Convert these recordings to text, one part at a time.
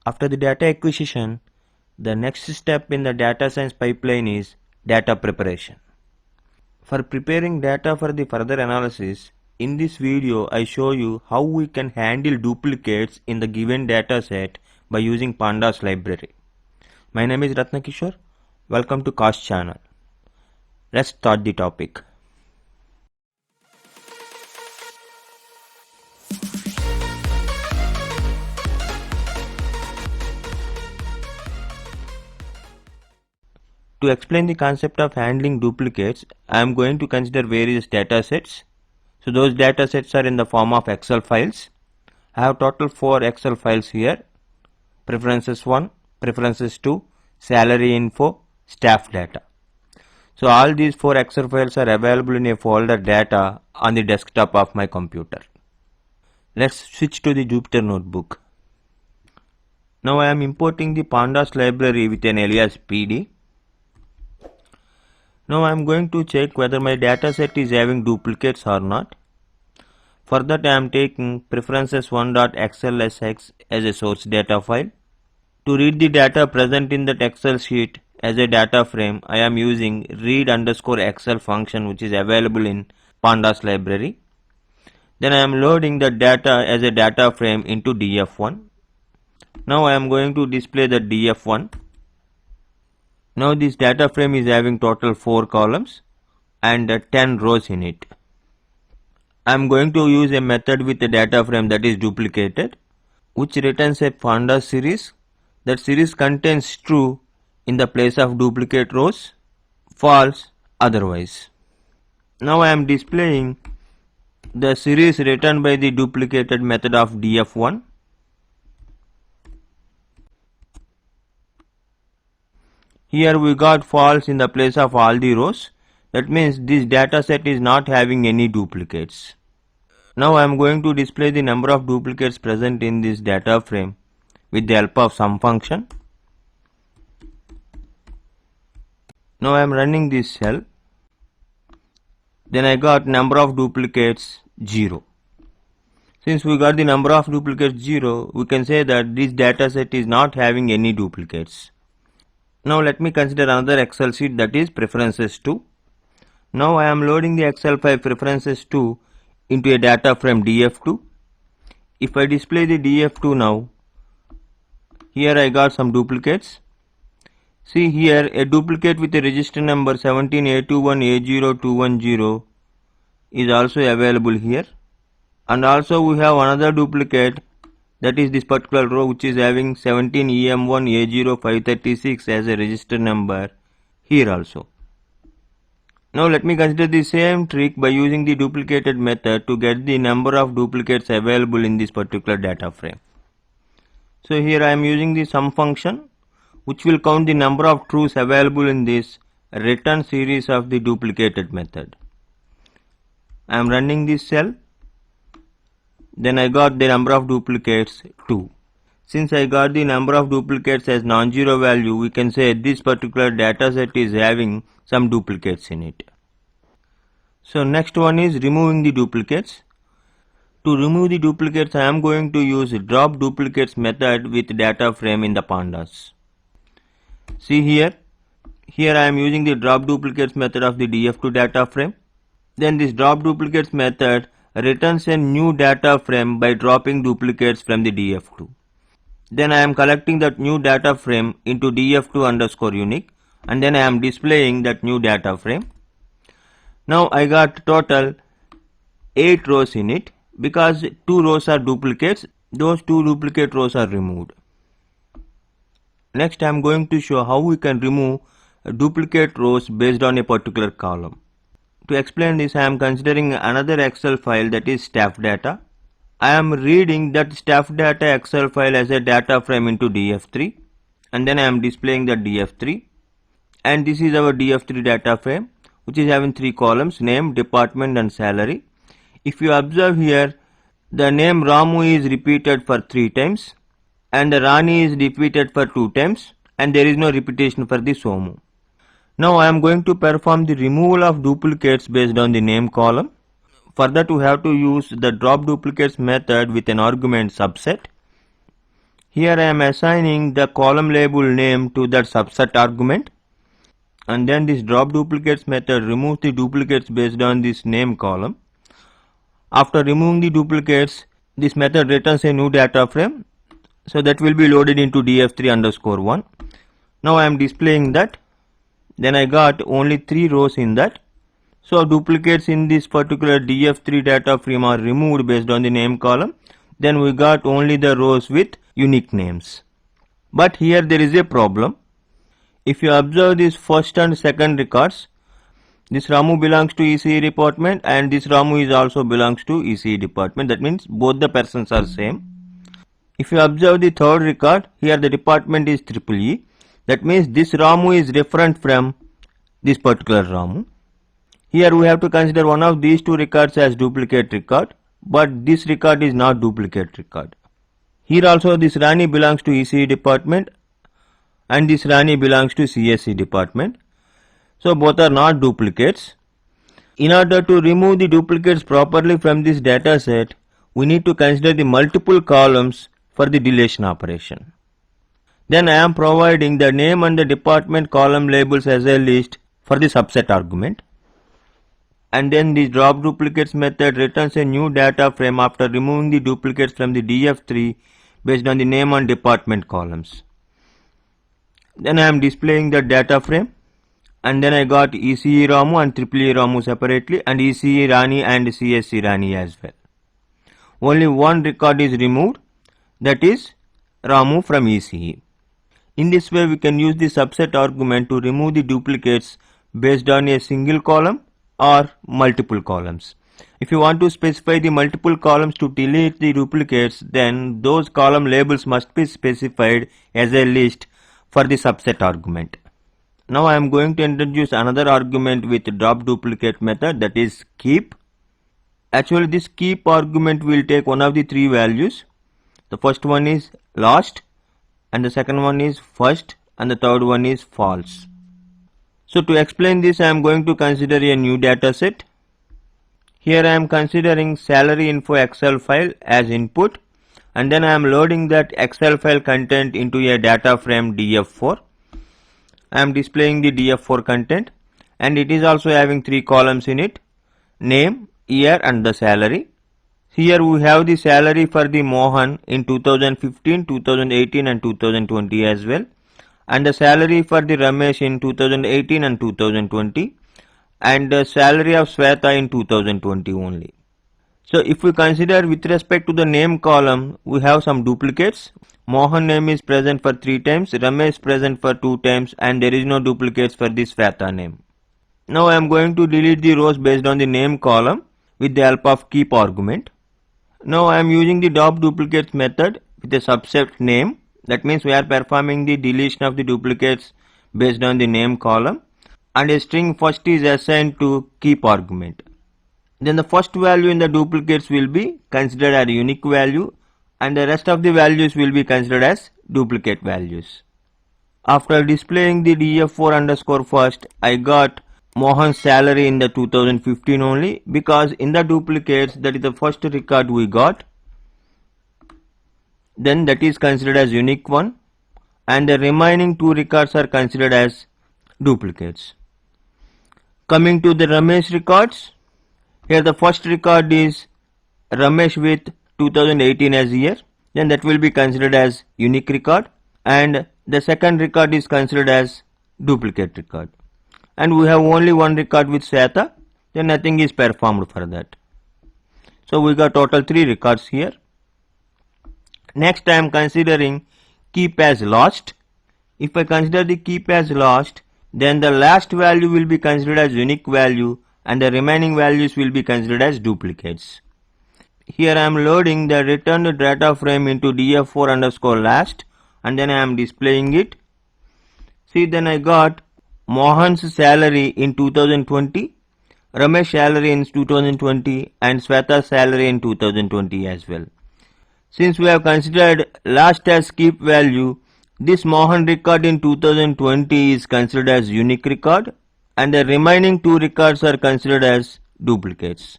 After the data acquisition, the next step in the data science pipeline is data preparation. For preparing data for the further analysis, in this video I show you how we can handle duplicates in the given data set by using Pandas library. My name is Ratnakishore. Welcome to COST channel. Let's start the topic. To explain the concept of handling duplicates, I am going to consider various data sets. So those data sets are in the form of Excel files. I have total 4 Excel files here. Preferences 1, Preferences 2, Salary info, Staff data. So all these 4 Excel files are available in a folder data on the desktop of my computer. Let's switch to the Jupyter notebook. Now I am importing the Pandas library with an alias PD. Now I am going to check whether my dataset is having duplicates or not. For that I am taking preferences1.xlsx as a source data file. To read the data present in that Excel sheet as a data frame, I am using read_excel function which is available in Pandas library. Then I am loading the data as a data frame into df1. Now I am going to display the df1. Now this data frame is having total 4 columns and 10 rows in it. I am going to use a method with a data frame that is duplicated, which returns a Pandas series. That series contains true in the place of duplicate rows, false otherwise. Now I am displaying the series returned by the duplicated method of df1. Here we got false in the place of all the rows. That means this data set is not having any duplicates. Now I am going to display the number of duplicates present in this data frame with the help of sum function. Now I am running this cell. Then I got number of duplicates 0. Since we got the number of duplicates 0, we can say that this data set is not having any duplicates. Now let me consider another Excel sheet, that is preferences 2. Now I am loading the Excel file preferences 2 into a data frame df2. If I display the df2 now, here I got some duplicates. See here, a duplicate with a register number 17A21A0210 is also available here. And also we have another duplicate, that is this particular row which is having 17EM1A0536 as a register number here also. Now let me consider the same trick by using the duplicated method to get the number of duplicates available in this particular data frame. So here I am using the sum function which will count the number of trues available in this return series of the duplicated method. I am running this cell. Then I got the number of duplicates 2. Since I got the number of duplicates as non-zero value, we can say this particular data set is having some duplicates in it. So next one is removing the duplicates. To remove the duplicates, I am going to use drop duplicates method with data frame in the Pandas. See here I am using the drop duplicates method of the df2 data frame. Then this drop duplicates method returns a new data frame by dropping duplicates from the df2. Then I am collecting that new data frame into df2_unique and then I am displaying that new data frame. Now I got total 8 rows in it. Because 2 rows are duplicates, those 2 duplicate rows are removed. Next I am going to show how we can remove duplicate rows based on a particular column. To explain this, I am considering another Excel file, that is staff data. I am reading that staff data Excel file as a data frame into df3 and then I am displaying the df3, and this is our df3 data frame which is having 3 columns: name, department and salary. If you observe here, the name Ramu is repeated for 3 times and the Rani is repeated for 2 times and there is no repetition for the Somu. Now I am going to perform the removal of duplicates based on the name column. For that we have to use the drop duplicates method with an argument subset. Here I am assigning the column label name to that subset argument, and then this drop duplicates method removes the duplicates based on this name column. After removing the duplicates, this method returns a new data frame, so that will be loaded into df3_1. Now I am displaying that. Then I got only 3 rows in that. So duplicates in this particular df3 data frame are removed based on the name column. Then we got only the rows with unique names. But here there is a problem. If you observe these first and second records, this Ramu belongs to ECE department and this Ramu is also belongs to ECE department. That means both the persons are same. If you observe the third record, here the department is EEE. That means this Ramu is different from this particular Ramu. Here we have to consider one of these 2 records as duplicate record, but this record is not duplicate record. Here also this Rani belongs to ECE department and this Rani belongs to CSE department. So both are not duplicates. In order to remove the duplicates properly from this data set, we need to consider the multiple columns for the deletion operation. Then I am providing the name and the department column labels as a list for the subset argument. And then the drop duplicates method returns a new data frame after removing the duplicates from the df3 based on the name and department columns. Then I am displaying the data frame, and then I got ECE Ramu and EEE Ramu separately and ECE Rani and CSE Rani as well. Only one record is removed, that is Ramu from ECE. In this way we can use the subset argument to remove the duplicates based on a single column or multiple columns. If you want to specify the multiple columns to delete the duplicates, then those column labels must be specified as a list for the subset argument. Now I am going to introduce another argument with drop duplicate method, that is keep. Actually this keep argument will take one of the 3 values. The first one is last, and the second one is first, and the third one is false. So to explain this I am going to consider a new data set. Here I am considering salary info Excel file as input, and then I am loading that Excel file content into a data frame df4. I am displaying the df4 content, and it is also having 3 columns in it: name, year and the salary. Here we have the salary for the Mohan in 2015, 2018 and 2020 as well, and the salary for the Ramesh in 2018 and 2020, and the salary of Sweta in 2020 only. So if we consider with respect to the name column, we have some duplicates. Mohan name is present for 3 times, Ramesh present for 2 times, and there is no duplicates for this Sweta name. Now I am going to delete the rows based on the name column with the help of keep argument. Now I am using the drop duplicates method with a subset name. That means we are performing the deletion of the duplicates based on the name column, and a string first is assigned to keep argument. Then the first value in the duplicates will be considered as a unique value, and the rest of the values will be considered as duplicate values. After displaying the df4_ first, I got Mohan's salary in the 2015 only, because in the duplicates that is the first record we got, then that is considered as unique one, and the remaining 2 records are considered as duplicates. Coming to the Ramesh records, here the first record is Ramesh with 2018 as year, then that will be considered as unique record, and the second record is considered as duplicate record. And we have only one record with Sweta, then nothing is performed for that. So we got total 3 records here. Next I am considering keep as last. If I consider the keep as last, then the last value will be considered as unique value and the remaining values will be considered as duplicates. Here I am loading the returned data frame into df4_ last, and then I am displaying it. See, then I got Mohan's salary in 2020, Ramesh salary in 2020 and Sweta's salary in 2020 as well. Since we have considered last as keep value, this Mohan record in 2020 is considered as unique record and the remaining 2 records are considered as duplicates.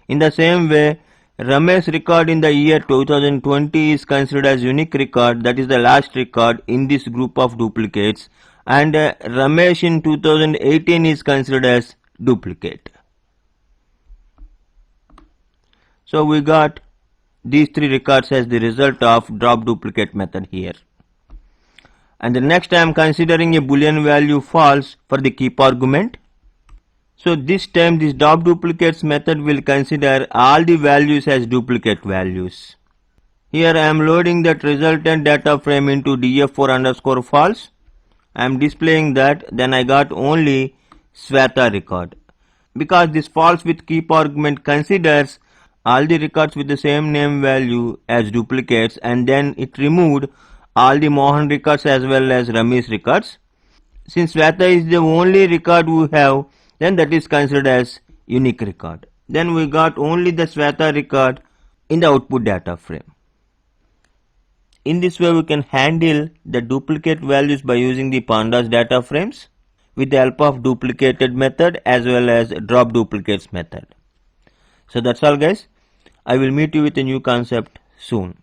In the same way, Ramesh record in the year 2020 is considered as unique record, that is the last record in this group of duplicates, and Ramesh in 2018 is considered as duplicate. So we got these three records as the result of drop duplicate method here. And the next I am considering a boolean value false for the keep argument. So this time this drop duplicates method will consider all the values as duplicate values. Here I am loading that resultant data frame into df4 underscore false. I am displaying that, then I got only Sweta record. Because this false with keep argument considers all the records with the same name value as duplicates, and then it removed all the Mohan records as well as Ramesh records. Since Sweta is the only record we have, then that is considered as unique record. Then we got only the Sweta record in the output data frame. In this way we can handle the duplicate values by using the pandas data frames with the help of duplicated method as well as drop duplicates method. So that's all guys. I will meet you with a new concept soon.